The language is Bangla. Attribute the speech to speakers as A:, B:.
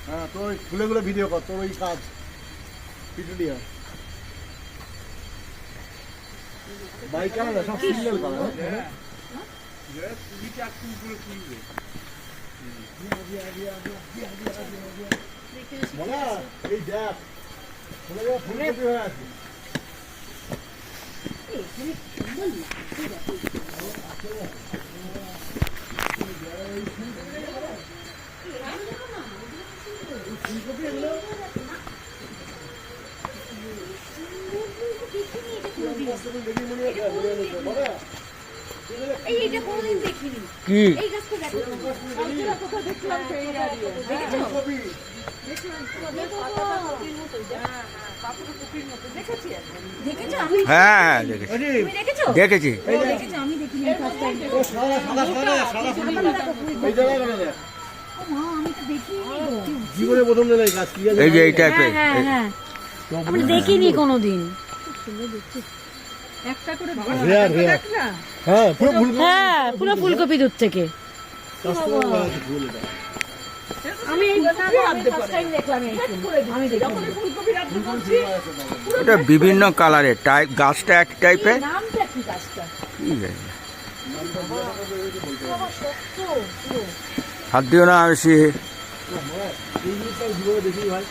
A: হ্যাঁ তোর খুলে খুলে ভিডিও কর, তোর ওই কাজ পিটুলিয়া বাইক কানা সব সিগন্যাল কানা। এই দেখ ফুলকপি হয়ে আছে।
B: হ্যাঁ দেখেছি।
A: জীবনে প্রথম দিন এই গাছ কি
B: এই যে এই টাইপের
C: আমরা দেখিনি কোনোদিন।
A: হ্যাঁ
C: পুরো ফুলকপি দূর থেকে। আমি
B: এটা বিভিন্ন কালারের টাইপ, গাছটা এক টাইপের। হাত দিও না বেশি।
A: দেখি ভাই